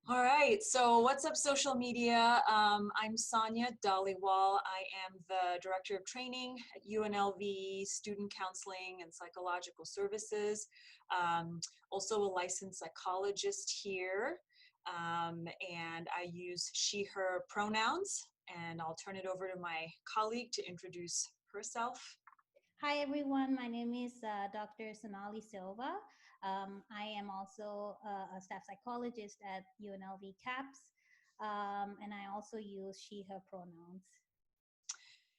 All right, so what's up, social media? I'm Sonia Dhaliwal. I am the Director of Training at UNLV Student Counseling and Psychological Services. Also a licensed psychologist here, and I use she, her pronouns, and I'll turn it over to my colleague to introduce herself. Hi everyone, my name is Dr. Sonaly Silva. I am also a staff psychologist at UNLV CAPS, and I also use she, her pronouns.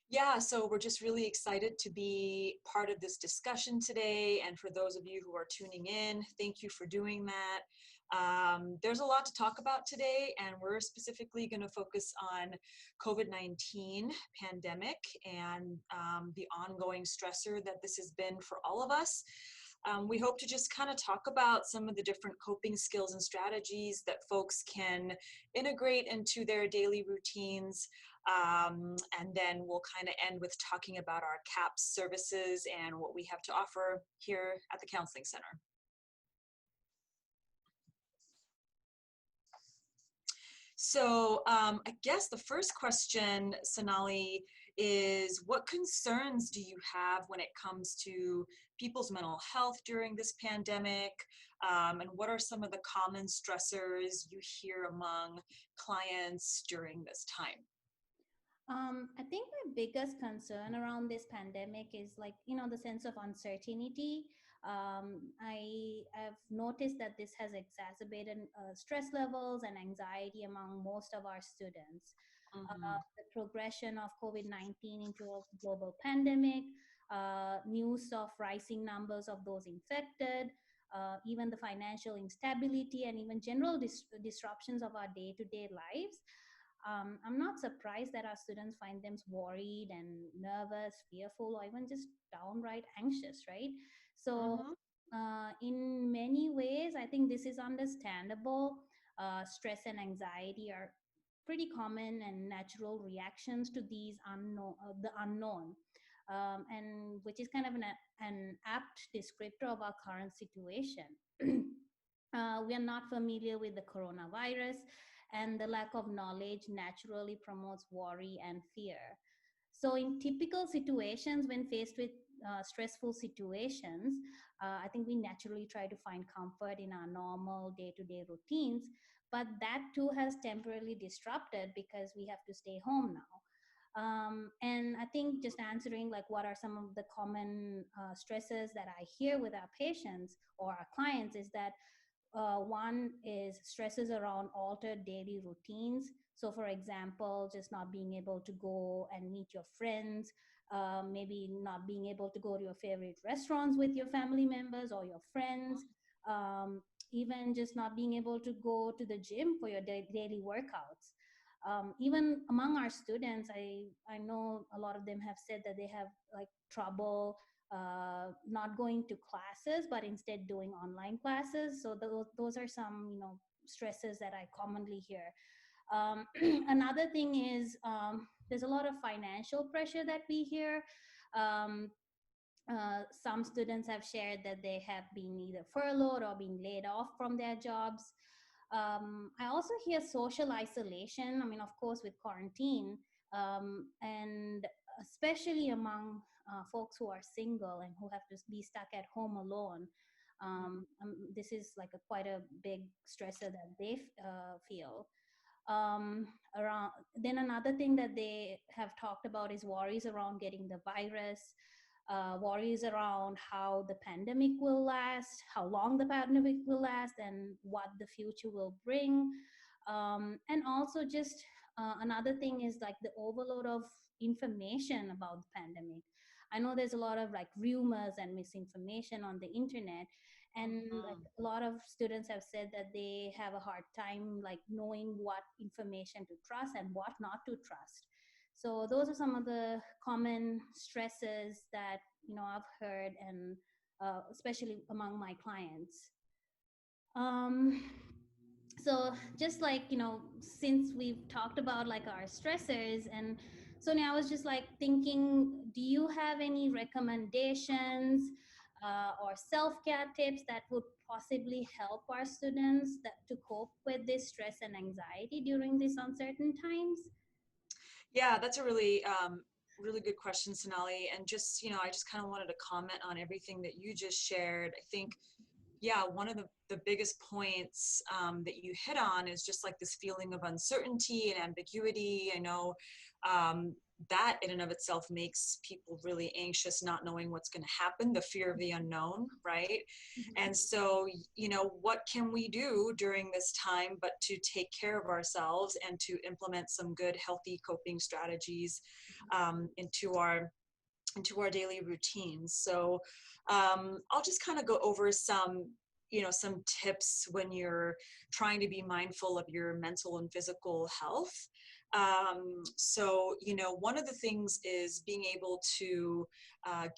Yeah, so we're just really excited to be part of this discussion today. And for those of you who are tuning in, thank you for doing that. There's a lot to talk about today, and we're specifically going to focus on COVID-19 pandemic and the ongoing stressor that this has been for all of us. We hope to just kind of talk about some of the different coping skills and strategies that folks can integrate into their daily routines. And then we'll kind of end with talking about our CAPS services and what we have to offer here at the Counseling Center. So I guess the first question, Sonaly, is what concerns do you have when it comes to people's mental health during this pandemic? And what are some of the common stressors you hear among clients during this time? I think my biggest concern around this pandemic is the sense of uncertainty. I have noticed that this has exacerbated stress levels and anxiety among most of our students. The progression of COVID-19 into a global pandemic, news of rising numbers of those infected, even the financial instability and even general disruptions of our day-to-day lives. I'm not surprised that our students find them worried and nervous, fearful, or even just downright anxious, right? So, in many ways, I think this is understandable. Stress and anxiety are pretty common and natural reactions to these the unknown, and which is kind of an apt descriptor of our current situation. We are not familiar with the coronavirus, and the lack of knowledge naturally promotes worry and fear. So, in typical situations, when faced with stressful situations, I think we naturally try to find comfort in our normal day to day routines, but that too has temporarily disrupted because we have to stay home now. And I think just answering like what are some of the common stresses that I hear with our patients or our clients is that one is stresses around altered daily routines. So, for example, just not being able to go and meet your friends, maybe not being able to go to your favorite restaurants with your family members or your friends, even just not being able to go to the gym for your daily workouts. Even among our students, I know a lot of them have said that they have like trouble not going to classes, but instead doing online classes. So those are some, stresses that I commonly hear. Another thing is there's a lot of financial pressure that we hear. Um, some students have shared that they have been either furloughed or been laid off from their jobs. I also hear social isolation. I mean, of course, with quarantine, and especially among folks who are single and who have to be stuck at home alone. This is like quite a big stressor that they feel. Around then another thing that they have talked about is worries around getting the virus, worries around how the pandemic will last, how long the pandemic will last, and what the future will bring. And also just another thing is like the overload of information about the pandemic. I know there's a lot of like rumors and misinformation on the internet, and like a lot of students have said that they have a hard time like knowing what information to trust and what not to trust. So those are some of the common stresses that I've heard, and especially among my clients. um, so just like since we've talked about like our stressors, and Sonia, I was just like thinking, do you have any recommendations or self-care tips that would possibly help our students to cope with this stress and anxiety during these uncertain times? Yeah, that's a really, really good question, Sonali. And just, I just kind of wanted to comment on everything that you just shared. I think, yeah, one of the biggest points that you hit on is just like this feeling of uncertainty and ambiguity. I know that in and of itself makes people really anxious, not knowing what's going to happen, the fear of the unknown, right? Mhm. And so, what can we do during this time but to take care of ourselves and to implement some good, healthy coping strategies into our daily routines. So I'll just kind of go over some tips when you're trying to be mindful of your mental and physical health. So one of the things is being able to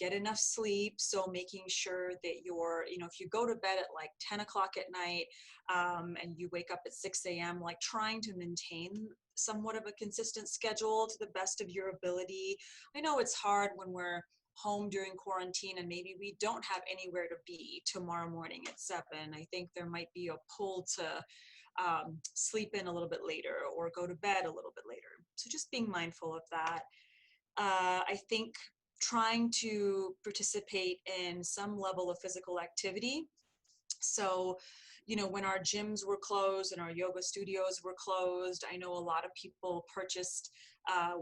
get enough sleep. So making sure that if you go to bed at like 10 o'clock at night and you wake up at 6 a.m., like trying to maintain somewhat of a consistent schedule to the best of your ability. I know it's hard when we're home during quarantine and maybe we don't have anywhere to be tomorrow morning at 7. I think there might be a pull to sleep in a little bit later or go to bed a little bit later. So just being mindful of that. I think trying to participate in some level of physical activity. So, when our gyms were closed and our yoga studios were closed, I know a lot of people purchased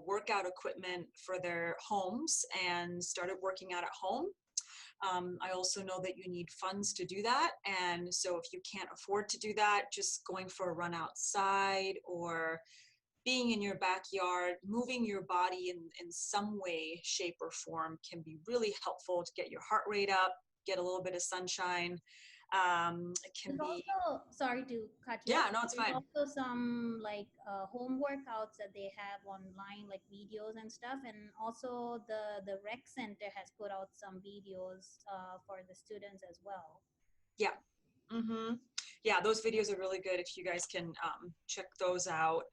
workout equipment for their homes and started working out at home. I also know that you need funds to do that. And so if you can't afford to do that, just going for a run outside or being in your backyard, moving your body in some way, shape, or form can be really helpful to get your heart rate up, get a little bit of sunshine. It can There's be, also, sorry to cut you yeah, off, no, it's there's fine. also some like home workouts that they have online, like videos and stuff. And also the rec center has put out some videos for the students as well. Yeah. Mm-hmm. Yeah, those videos are really good if you guys can check those out.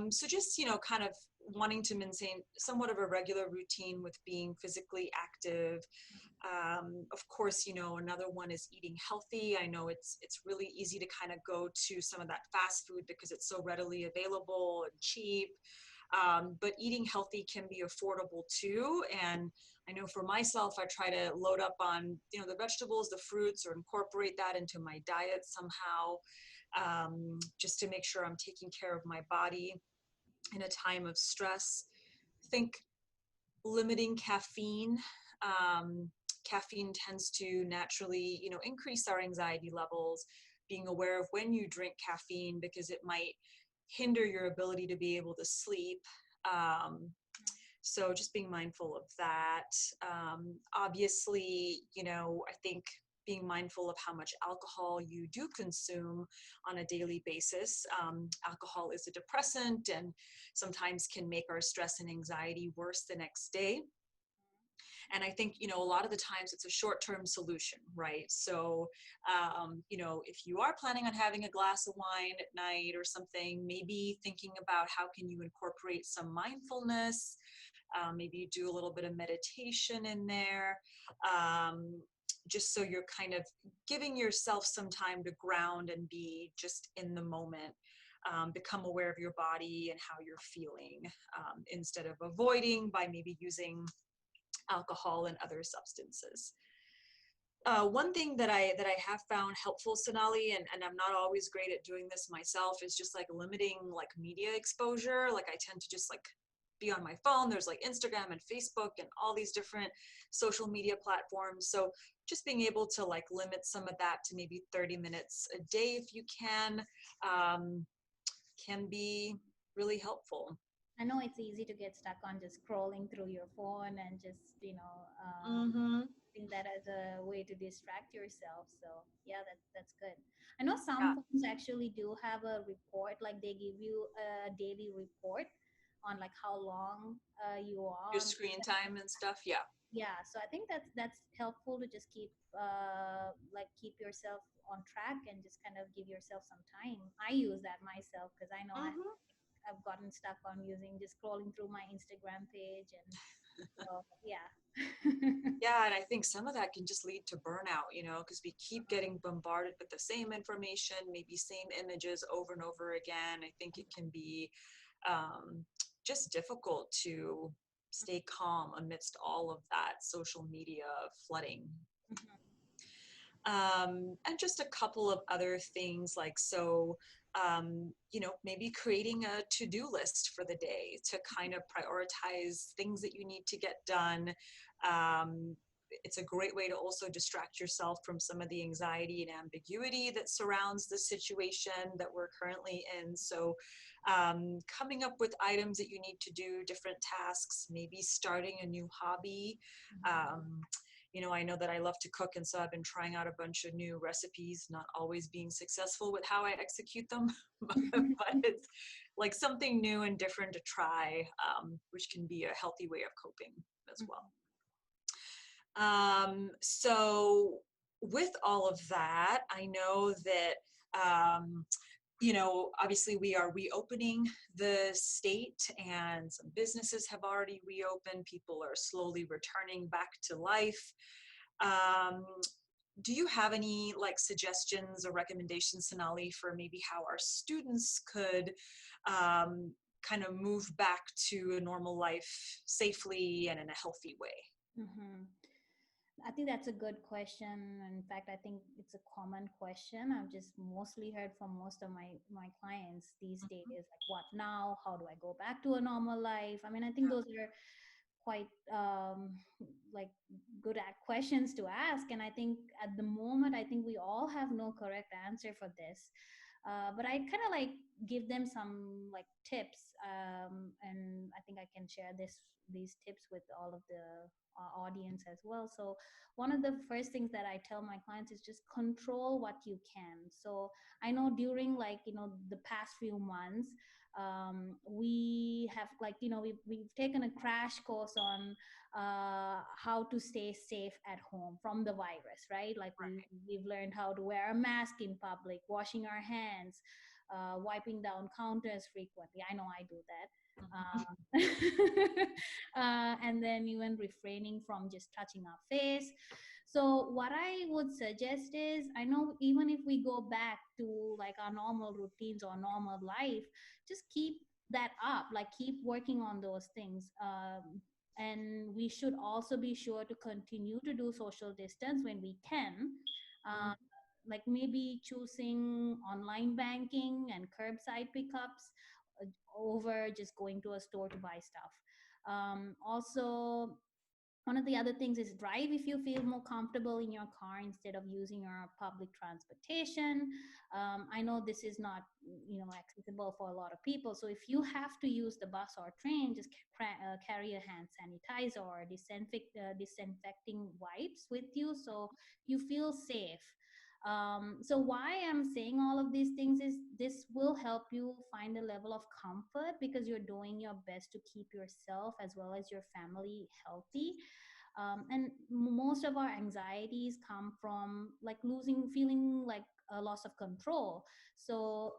So just, kind of wanting to maintain somewhat of a regular routine with being physically active. Of course, another one is eating healthy. I know it's really easy to kind of go to some of that fast food because it's so readily available and cheap. But eating healthy can be affordable too. And I know for myself, I try to load up on, the vegetables, the fruits, or incorporate that into my diet somehow, just to make sure I'm taking care of my body in a time of stress. I think limiting caffeine. Caffeine tends to naturally, increase our anxiety levels. Being aware of when you drink caffeine because it might hinder your ability to be able to sleep. So just being mindful of that. Obviously, I think being mindful of how much alcohol you do consume on a daily basis. Alcohol is a depressant and sometimes can make our stress and anxiety worse the next day. And I think, a lot of the times it's a short-term solution, right? So, if you are planning on having a glass of wine at night or something, maybe thinking about how can you incorporate some mindfulness, maybe you do a little bit of meditation in there, just so you're kind of giving yourself some time to ground and be just in the moment. Become aware of your body and how you're feeling, instead of avoiding by maybe using alcohol and other substances. One thing that I have found helpful, Sonali, and I'm not always great at doing this myself, is just like limiting like media exposure. Like I tend to just like be on my phone. There's like Instagram and Facebook and all these different social media platforms. So just being able to like limit some of that to maybe 30 minutes a day if you um, can be really helpful. I know it's easy to get stuck on just scrolling through your phone and just, Mm-hmm. using that as a way to distract yourself. So yeah, that's good. I know Yeah. some phones actually do have a report, like they give you a daily report on like how long you Your are on. screen time and stuff. Yeah. Yeah, so I think that's helpful to just keep keep yourself on track and just kind of give yourself some time. I use that myself because I know Mm-hmm. I've gotten stuck on using just scrolling through my Instagram page and So, yeah. Yeah, and I think some of that can just lead to burnout, because we keep getting bombarded with the same information, maybe same images over and over again. I think it can be um, just difficult to stay calm amidst all of that social media flooding. And just a couple of other things like maybe creating a to-do list for the day to kind of prioritize things that you need to get done. um, it's a great way to also distract yourself from some of the anxiety and ambiguity that surrounds the situation that we're currently in. So coming up with items that you need to do, different tasks, maybe starting a new hobby. um, I know that I love to cook, and so I've been trying out a bunch of new recipes, not always being successful with how I execute them, but it's like something new and different to try, which can be a healthy way of coping as well. So with all of that, I know that, obviously we are reopening the state, and some businesses have already reopened. People are slowly returning back to life. Um, do you have any like suggestions or recommendations, Sonaly, for maybe how our students could kind of move back to a normal life safely and in a healthy way? Mm-hmm. I think that's a good question. In fact, I think it's a common question. I've just mostly heard from most of my clients these days, like, what now? How do I go back to a normal life? I mean, I think those are quite like good at questions to ask. And I think at the moment, I think we all have no correct answer for this. But I kind of like give them some like tips, and I think I can share these tips with all of the audience as well. So one of the first things that I tell my clients is just control what you can. So I know during, like, the past few months, we have, like, we've taken a crash course on how to stay safe at home from the virus, right? Like, we've learned how to wear a mask in public, washing our hands, wiping down counters frequently. I know I do that. And then even refraining from just touching our face. So what I would suggest is, I know even if we go back to like our normal routines or normal life, just keep that up, like keep working on those things. And we should also be sure to continue to do social distance when we can. Mhm. uh, like maybe choosing online banking and curbside pickups over just going to a store to buy stuff. Also, one of the other things is drive if you feel more comfortable in your car instead of using your public transportation. I know this is not, accessible for a lot of people, so if you have to use the bus or train, just carry a hand sanitizer or disinfecting wipes with you, so you feel safe. So why I'm saying all of these things is this will help you find a level of comfort because you're doing your best to keep yourself as well as your family healthy. And most of our anxieties come from like feeling like a loss of control. So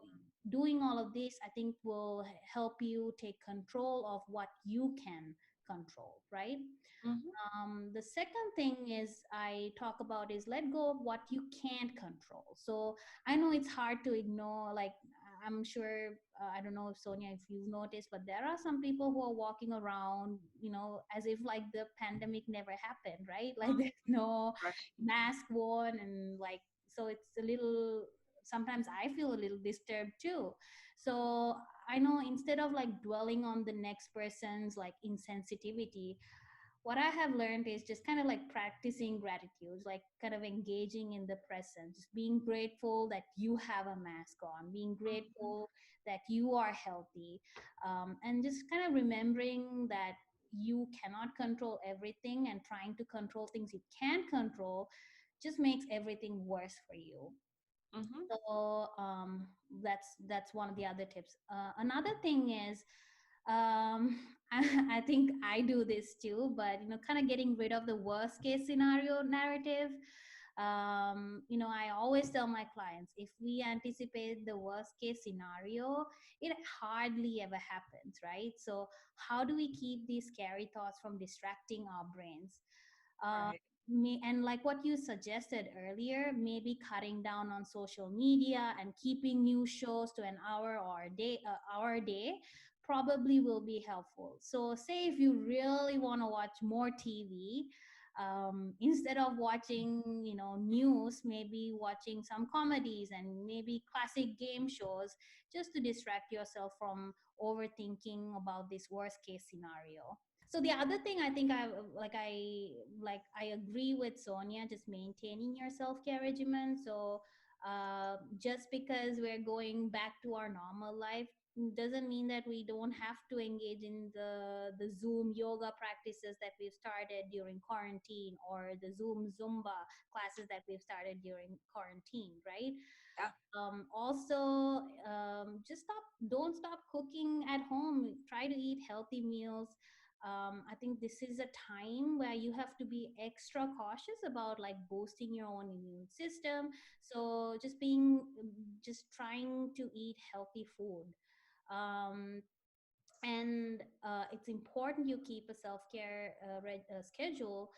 doing all of this, I think, will help you take control of what you can control, right? Mhm. The second thing is I talk about is let go of what you can't control. So I know it's hard to ignore, like, I'm sure, I don't know if Sonia, if you've noticed, but there are some people who are walking around, as if like the pandemic never happened, right? Like Mhm. there's no Right. mask worn, and like, so it's a little, sometimes I feel a little disturbed too. So I know instead of like dwelling on the next person's like insensitivity, what I have learned is just kind of like practicing gratitude, like kind of engaging in the present, just being grateful that you have a mask on, being Mhm. grateful that you are healthy, and just kind of remembering that you cannot control everything, and trying to control things you can control just makes everything worse for you. Mhm. So that's one of the other tips. Another thing is, I think I do this too, but kind of getting rid of the worst case scenario narrative. I always tell my clients, if we anticipate the worst case scenario, it hardly ever happens, right? So how do we keep these scary thoughts from distracting our brains? uh, Right. and like what you suggested earlier, maybe cutting down on social media and keeping news shows to an hour or a day probably will be helpful. So say if you really want to watch more TV, instead of watching news, maybe watching some comedies and maybe classic game shows, just to distract yourself from overthinking about this worst case scenario. So the other thing I think I agree with Sonia, just maintaining your self-care regimen. So just because we're going back to our normal life doesn't mean that we don't have to engage in the Zoom yoga practices that we've started during quarantine, or the Zoom Zumba classes that we've started during quarantine, right? Yeah. Also, just don't stop cooking at home. Try to eat healthy meals. I think this is a time where you have to be extra cautious about like boosting your own immune system. So just trying to eat healthy food. um, and it's important you keep a self-care schedule.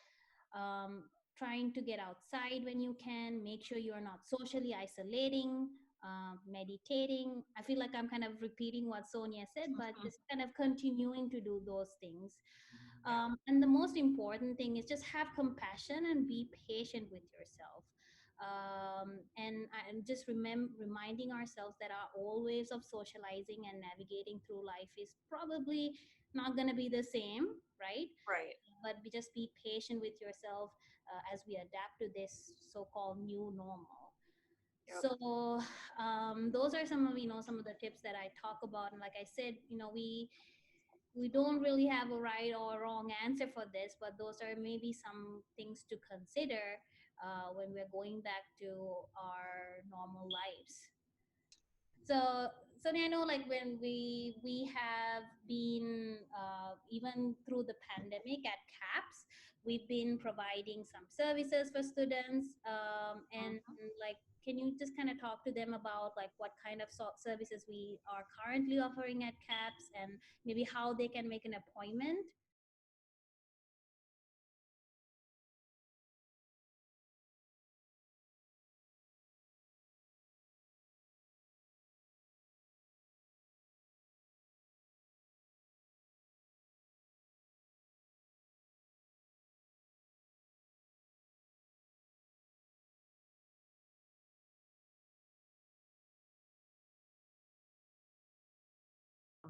um, Trying to get outside when you can, make sure you're not socially isolating, meditating. I feel like I'm kind of repeating what Sonia said, but Mhm. just kind of continuing to do those things. Yeah. And the most important thing is just have compassion and be patient with yourself. And just reminding ourselves that our old ways of socializing and navigating through life is probably not going to be the same, right? Right. But just be patient with yourself as we adapt to this so-called new normal. Yep. So those are some of the tips that I talk about. And like I said, we don't really have a right or wrong answer for this, but those are maybe some things to consider when we're going back to our normal lives. So, Sonia, I know like when we have been even through the pandemic at CAPS, we've been providing some services for students, and Mhm. like, can you just kind of talk to them about like what kind of services we are currently offering at CAPS, and maybe how they can make an appointment?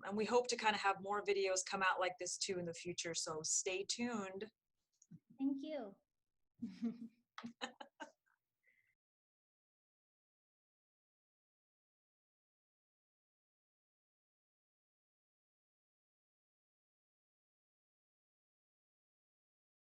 And we hope to kind of have more videos come out like this too in the future. So stay tuned. Thank you.